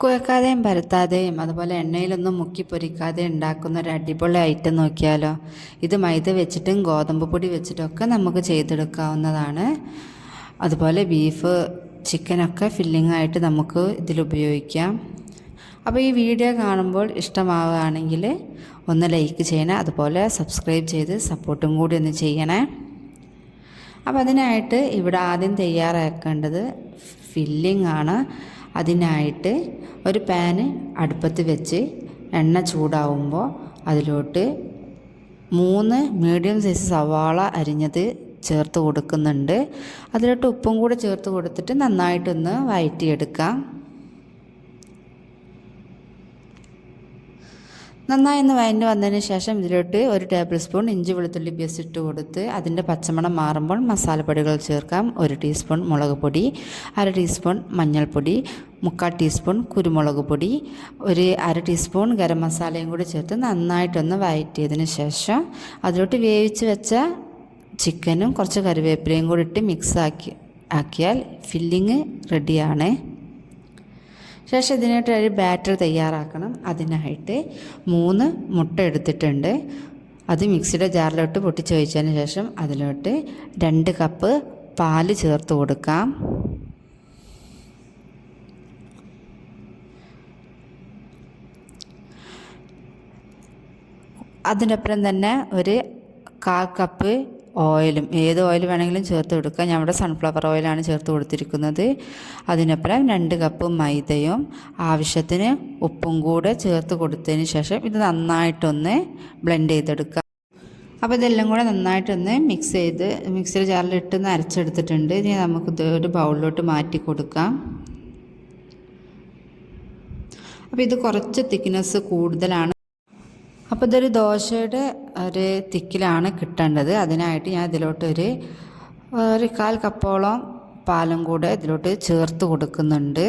കുഴക്കാതെയും പരത്താതെയും അതുപോലെ എണ്ണയിലൊന്നും മുക്കി പൊരിക്കാതെ ഉണ്ടാക്കുന്ന ഒരു അടിപൊളി ഐറ്റം നോക്കിയാലോ. ഇത് മൈദ വെച്ചിട്ടും ഗോതമ്പ് പൊടി വെച്ചിട്ടൊക്കെ നമുക്ക് ചെയ്തെടുക്കാവുന്നതാണ്. അതുപോലെ ബീഫ് ചിക്കനൊക്കെ ഫില്ലിംഗ് ആയിട്ട് നമുക്ക് ഇതിൽ ഉപയോഗിക്കാം. അപ്പോൾ ഈ വീഡിയോ കാണുമ്പോൾ ഇഷ്ടമാവുകയാണെങ്കിൽ ഒന്ന് ലൈക്ക് ചെയ്യണേ, അതുപോലെ സബ്സ്ക്രൈബ് ചെയ്ത് സപ്പോർട്ടും കൂടി ഒന്ന് ചെയ്യണേ. അപ്പോൾ അതിനായിട്ട് ഇവിടെ ആദ്യം തയ്യാറാക്കേണ്ടത് ഫില്ലിംഗ് ആണ്. അതിനായിട്ട് ഒരു പാന് അടുപ്പത്ത് വെച്ച് എണ്ണ ചൂടാവുമ്പോൾ അതിലോട്ട് 3 മീഡിയം സൈസ് സവാള അരിഞ്ഞത് ചേർത്ത് കൊടുക്കുന്നുണ്ട്. അതിലോട്ട് ഉപ്പും കൂടെ ചേർത്ത് കൊടുത്തിട്ട് നന്നായിട്ടൊന്ന് വഴറ്റിയെടുക്കാം. നന്നായി ഒന്ന് വഴഞ്ഞ് വന്നതിന് ശേഷം ഇതിലോട്ട് 1 ടേബിൾ സ്പൂൺ ഇഞ്ചി വെളുത്തുള്ളി പേസ്റ്റ് ഇട്ട് കൊടുത്ത് അതിൻ്റെ പച്ചമണം മാറുമ്പോൾ മസാലപ്പൊടികൾ ചേർക്കാം. 1 ടീസ്പൂൺ മുളക് പൊടി, 1/2 ടീസ്പൂൺ മഞ്ഞൾപ്പൊടി, 3/4 ടീസ്പൂൺ കുരുമുളക് പൊടി, 1/2 ടീസ്പൂൺ ഗരം മസാലയും കൂടി ചേർത്ത് നന്നായിട്ടൊന്ന് വഴറ്റിയതിന് ശേഷം അതിലോട്ട് വേവിച്ച് വെച്ച ചിക്കനും കുറച്ച് കറിവേപ്പിലയും കൂടി ഇട്ട് മിക്സ് ആക്കിയാൽ ഫില്ലിങ് റെഡിയാണ്. ശേഷം ഇതിനായിട്ട് ഒരു ബാറ്റർ തയ്യാറാക്കണം. അതിനായിട്ട് 3 മുട്ട എടുത്തിട്ടുണ്ട്. അത് മിക്സിയുടെ ജാറിലോട്ട് പൊട്ടിച്ച് ഒഴിച്ചതിന് ശേഷം അതിലോട്ട് 2 കപ്പ് പാല് ചേർത്ത് കൊടുക്കാം. അതിനൊപ്പം തന്നെ 1/4 കപ്പ് ഓയിലും, ഏത് ഓയിൽ വേണമെങ്കിലും ചേർത്ത് കൊടുക്കുക. ഞാൻ ഇവിടെ സൺഫ്ലവർ ഓയിലാണ് ചേർത്ത് കൊടുത്തിരിക്കുന്നത്. അതിനൊപ്പം 2 കപ്പ് മൈദയും ആവശ്യത്തിന് ഉപ്പും കൂടെ ചേർത്ത് കൊടുത്തതിന് ശേഷം ഇത് നന്നായിട്ടൊന്ന് ബ്ലെൻഡ് ചെയ്തെടുക്കുക. അപ്പോൾ ഇതെല്ലാം കൂടെ നന്നായിട്ടൊന്ന് മിക്സ് ചെയ്ത് മിക്സിയുടെ ജാറിലിട്ടൊന്ന് അരച്ചെടുത്തിട്ടുണ്ട്. ഇനി നമുക്കിത് ഒരു ബൗളിലോട്ട് മാറ്റി കൊടുക്കാം. അപ്പോൾ ഇത് കുറച്ച് തിക്നെസ് കൂടുതലാണ്. അപ്പോൾ ഇതൊരു ദോശയുടെ ഒരു തിക്കിലാണ് കിട്ടേണ്ടത്. അതിനായിട്ട് ഞാൻ ഇതിലോട്ട് ഒരു 1/4 കപ്പോളം പാലും കൂടെ ഇതിലോട്ട് ചേർത്ത് കൊടുക്കുന്നുണ്ട്.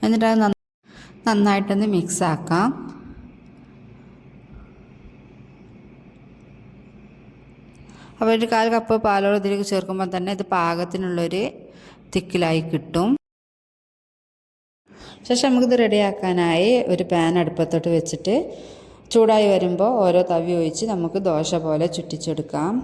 എന്നിട്ട് അത് നന്നായിട്ടൊന്ന് മിക്സ് ആക്കാം. അപ്പോൾ 1/4 കപ്പ് പാലോട് ഇതിലേക്ക് ചേർക്കുമ്പോൾ തന്നെ ഇത് പാകത്തിനുള്ളൊരു തിക്കിലായി കിട്ടും. ശേഷം നമുക്കിത് റെഡിയാക്കാനായി ഒരു പാൻ അടുപ്പത്തോട്ട് വെച്ചിട്ട് ചൂടായി വരുമ്പോൾ ഓരോ തവി ഒഴിച്ച് നമുക്ക് ദോശ പോലെ ചുറ്റിച്ചെടുക്കാം.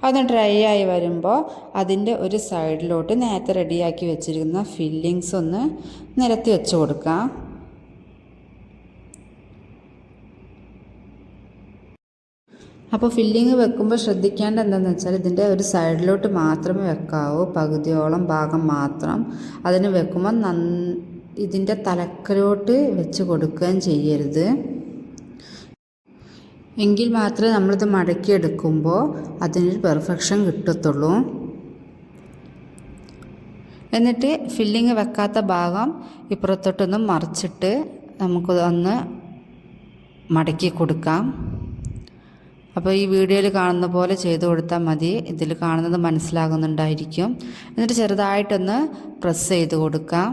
അത് ഡ്രൈ ആയി വരുമ്പോൾ അതിൻ്റെ ഒരു സൈഡിലോട്ട് നേരത്തെ റെഡിയാക്കി വെച്ചിരിക്കുന്ന ഫില്ലിങ്സ് ഒന്ന് നിരത്തി വെച്ച് കൊടുക്കാം. അപ്പോൾ ഫില്ലിങ് വെക്കുമ്പോൾ ശ്രദ്ധിക്കേണ്ട എന്താണെന്ന് വെച്ചാൽ ഇതിൻ്റെ ഒരു സൈഡിലോട്ട് മാത്രമേ വെക്കാവൂ, പകുതിയോളം ഭാഗം മാത്രം. അതിന് വെക്കുമ്പോൾ ഇതിൻ്റെ തലക്കലോട്ട് വെച്ച് കൊടുക്കുകയും ചെയ്യരുത്. എങ്കിൽ മാത്രമേ നമ്മളിത് മടക്കിയെടുക്കുമ്പോൾ അതിനൊരു പെർഫെക്ഷൻ കിട്ടത്തുള്ളൂ. എന്നിട്ട് ഫില്ലിങ് വെക്കാത്ത ഭാഗം ഇപ്പുറത്തോട്ടൊന്ന് മറിച്ചിട്ട് നമുക്ക് ഒന്ന് മടക്കി കൊടുക്കാം. അപ്പോൾ ഈ വീഡിയോയിൽ കാണുന്ന പോലെ ചെയ്ത് കൊടുത്താൽ മതി. ഇതിൽ കാണുന്നത് മനസ്സിലാകുന്നുണ്ടായിരിക്കും. എന്നിട്ട് ചെറുതായിട്ടൊന്ന് പ്രസ് ചെയ്ത് കൊടുക്കാം.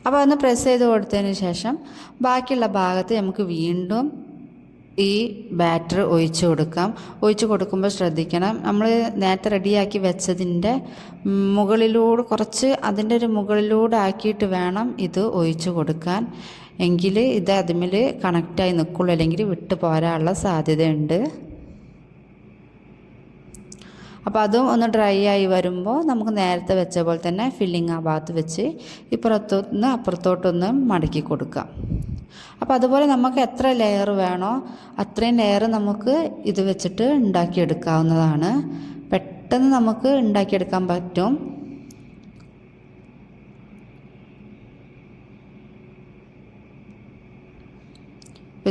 അപ്പോൾ ഒന്ന് പ്രസ് ചെയ്ത് കൊടുത്തതിന് ശേഷം ബാക്കിയുള്ള ഭാഗത്ത് നമുക്ക് വീണ്ടും ഈ ബാറ്റർ ഒഴിച്ച് കൊടുക്കാം. ഒഴിച്ച് കൊടുക്കുമ്പോൾ ശ്രദ്ധിക്കണം, നമ്മൾ നേരത്തെ റെഡിയാക്കി വെച്ചതിൻ്റെ മുകളിലൂടെ കുറച്ച് അതിൻ്റെ ഒരു മുകളിലൂടെ ആക്കിയിട്ട് വേണം ഇത് ഒഴിച്ച് കൊടുക്കാൻ. എങ്കിൽ ഇത് അതിൽ കണക്റ്റായി നിൽക്കുള്ളൂ, അല്ലെങ്കിൽ വിട്ട് പോരാനുള്ള സാധ്യതയുണ്ട്. അപ്പോൾ അതും ഒന്ന് ഡ്രൈ ആയി വരുമ്പോൾ നമുക്ക് നേരത്തെ വെച്ച പോലെ തന്നെ ഫില്ലിങ് ആ ഭാഗത്ത് വെച്ച് ഇപ്പുറത്തുനിന്ന് അപ്പുറത്തോട്ടൊന്ന് മടക്കി കൊടുക്കാം. അപ്പോൾ അതുപോലെ നമുക്ക് എത്ര ലെയർ വേണോ അത്രയും ലെയർ നമുക്ക് ഇത് വെച്ചിട്ട് ഉണ്ടാക്കിയെടുക്കാവുന്നതാണ്. പെട്ടെന്ന് നമുക്ക് ഉണ്ടാക്കിയെടുക്കാൻ പറ്റും.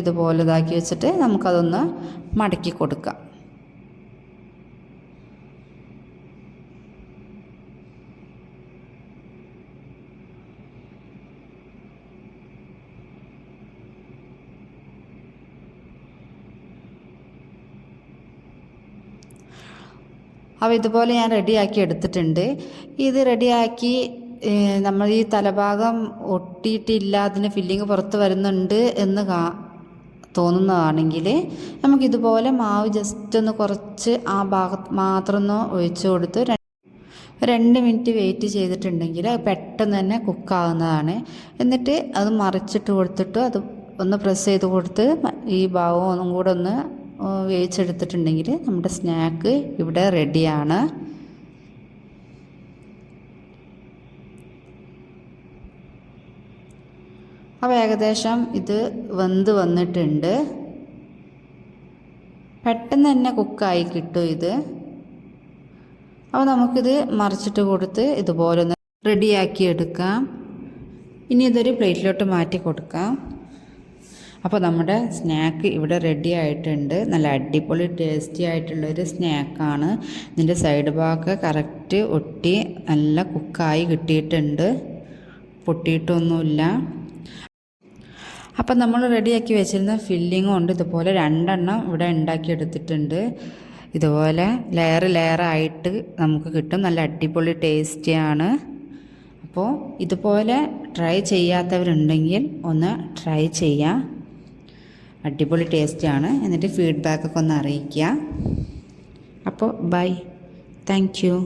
ഇതുപോലെ ഇതാക്കി വെച്ചിട്ട് നമുക്കതൊന്ന് മടക്കി കൊടുക്കാം. അപ്പോൾ ഇതുപോലെ ഞാൻ റെഡിയാക്കി എടുത്തിട്ടുണ്ട്. ഇത് റെഡിയാക്കി നമ്മൾ ഈ തലഭാഗം ഒട്ടിയിട്ടില്ല, അതിന് ഫില്ലിങ് പുറത്ത് വരുന്നുണ്ട് എന്ന് തോന്നുന്നതാണെങ്കിൽ നമുക്കിതുപോലെ മാവ് ജസ്റ്റ് ഒന്ന് കുറച്ച് ആ ഭാഗത്ത് മാത്രം ഒന്ന് ഒഴിച്ച് കൊടുത്ത് 2 മിനിറ്റ് വെയിറ്റ് ചെയ്തിട്ടുണ്ടെങ്കിൽ അത് പെട്ടെന്ന് തന്നെ കുക്കാവുന്നതാണ്. എന്നിട്ട് അത് മറിച്ചിട്ട് കൊടുത്തിട്ട് അത് ഒന്ന് പ്രസ് ചെയ്ത് കൊടുത്ത് ഈ ഭാഗം ഒന്നും കൂടെ ഒന്ന് വേവിച്ചെടുത്തിട്ടുണ്ടെങ്കിൽ നമ്മുടെ സ്നാക്ക് ഇവിടെ റെഡിയാണ്. അപ്പോൾ ഏകദേശം ഇത് വെന്ത് വന്നിട്ടുണ്ട്. പെട്ടെന്ന് തന്നെ കുക്കായി കിട്ടും ഇത്. അപ്പോൾ നമുക്കിത് മറിച്ചിട്ട് കൊടുത്ത് ഇതുപോലെ ഒന്ന് റെഡിയാക്കി എടുക്കാം. ഇനി ഇതൊരു പ്ലേറ്റിലോട്ട് മാറ്റി കൊടുക്കാം. അപ്പോൾ നമ്മുടെ സ്നാക്ക് ഇവിടെ റെഡി ആയിട്ടുണ്ട്. നല്ല അടിപൊളി ടേസ്റ്റി ആയിട്ടുള്ളൊരു സ്നാക്കാണ്. ഇതിൻ്റെ സൈഡ് ഭാഗമൊക്കെ കറക്റ്റ് ഒട്ടി നല്ല കുക്കായി കിട്ടിയിട്ടുണ്ട്, പൊട്ടിയിട്ടൊന്നുമില്ല. അപ്പം നമ്മൾ റെഡിയാക്കി വെച്ചിരുന്ന ഫില്ലിങ് കൊണ്ട് ഇതുപോലെ 2 എണ്ണം ഇവിടെ ഉണ്ടാക്കിയെടുത്തിട്ടുണ്ട്. ഇതുപോലെ ലെയറായിട്ട് നമുക്ക് കിട്ടും. നല്ല അടിപൊളി ടേസ്റ്റിയാണ്. അപ്പോൾ ഇതുപോലെ ട്രൈ ചെയ്യാത്തവരുണ്ടെങ്കിൽ ഒന്ന് ട്രൈ ചെയ്യാം. അടിപൊളി ടേസ്റ്റിയാണ്. എന്നിട്ട് ഫീഡ്ബാക്കൊക്കെ ഒന്ന് അറിയിക്കുക. അപ്പോൾ ബൈ, താങ്ക് യു.